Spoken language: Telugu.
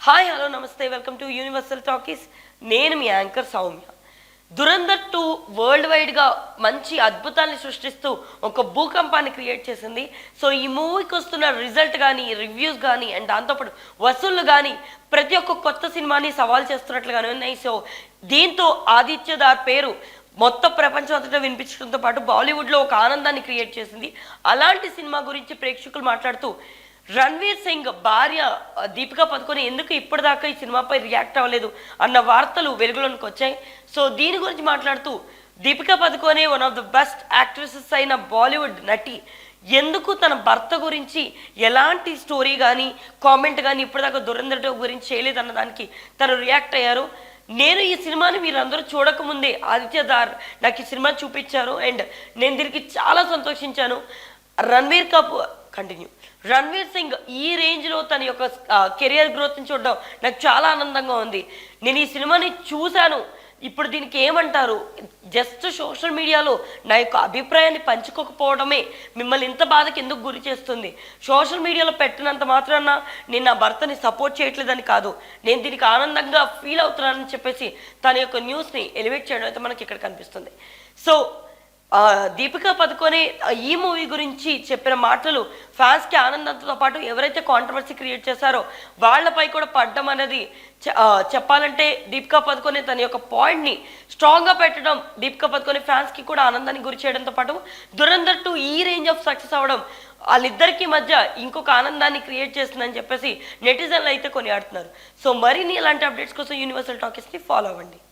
హాయ్ హలో నమస్తే వెల్కమ్ టు యూనివర్సల్ టాకీస్. నేను మీ యాంకర్ సౌమ్య. దురంధర్ 2 వరల్డ్ వైడ్గా మంచి అద్భుతాన్ని సృష్టిస్తూ ఒక భూకంపాన్ని క్రియేట్ చేసింది. సో ఈ మూవీకి వస్తున్న రిజల్ట్ కానీ, రివ్యూస్ కానీ, అండ్ దాంతోపాటు వసూళ్ళు కానీ ప్రతి ఒక్క కొత్త సినిమాని సవాల్ చేస్తున్నట్లుగానే ఉన్నాయి. సో దీంతో ఆదిత్యదార్ పేరు మొత్తం ప్రపంచం అంతటా వినిపించడంతో పాటు బాలీవుడ్లో ఒక ఆనందాన్ని క్రియేట్ చేసింది. అలాంటి సినిమా గురించి ప్రేక్షకులు మాట్లాడుతూ రణ్వీర్ సింగ్ భార్య దీపికా పదుకొని ఎందుకు ఇప్పటిదాకా ఈ సినిమాపై రియాక్ట్ అవ్వలేదు అన్న వార్తలు వెలుగులోనికి వచ్చాయి. సో దీని గురించి మాట్లాడుతూ Deepika Padukone one of the best actresses అయిన బాలీవుడ్ నటి ఎందుకు తన భర్త గురించి ఎలాంటి స్టోరీ కానీ, కామెంట్ కానీ ఇప్పటిదాకా దురంధర్ గురించి చేయలేదన్న దానికి తను రియాక్ట్ అయ్యారు. నేను ఈ సినిమాని మీరందరూ చూడకముందే ఆదిత్యదార్ నాకు ఈ సినిమా చూపించారు అండ్ నేను దీనికి చాలా సంతోషించాను. రణ్వీర్ సింగ్ ఈ రేంజ్లో తన యొక్క కెరియర్ గ్రోత్ని చూడడం నాకు చాలా ఆనందంగా ఉంది. నేను ఈ సినిమాని చూశాను. ఇప్పుడు దీనికి ఏమంటారు, జస్ట్ సోషల్ మీడియాలో నా యొక్క అభిప్రాయాన్ని పంచుకోకపోవడమే మిమ్మల్ని ఇంత బాధకి ఎందుకు గురి చేస్తుంది? సోషల్ మీడియాలో పెట్టినంత మాత్రాన నేను నా భర్తని సపోర్ట్ చేయట్లేదని కాదు, నేను దీనికి ఆనందంగా ఫీల్ అవుతున్నానని చెప్పేసి తన యొక్క న్యూస్ని ఎలివేట్ చేయడం అయితే మనకి ఇక్కడ కనిపిస్తుంది. సో దీపికా పదుకొనే ఈ మూవీ గురించి చెప్పిన మాటలు ఫ్యాన్స్కి ఆనందంతో పాటు ఎవరైతే కాంట్రవర్సీ క్రియేట్ చేశారో వాళ్ళపై కూడా పడ్డం అనేది చెప్పాలంటే దీపికా పదుకొనే తన యొక్క పాయింట్ని స్ట్రాంగ్గా పెట్టడం దీపికా పదుకొనే ఫ్యాన్స్కి కూడా ఆనందాన్ని గురి చేయడంతో పాటు దురంధర్ 2 ఈ రేంజ్ ఆఫ్ సక్సెస్ అవ్వడం వాళ్ళిద్దరికీ మధ్య ఇంకొక ఆనందాన్ని క్రియేట్ చేస్తుందని చెప్పేసి నెటిజన్లు అయితే కొనియాడుతున్నారు. సో మరిన్ని ఇలాంటి అప్డేట్స్ కోసం యూనివర్సల్ టాకీస్ని ఫాలో అవ్వండి.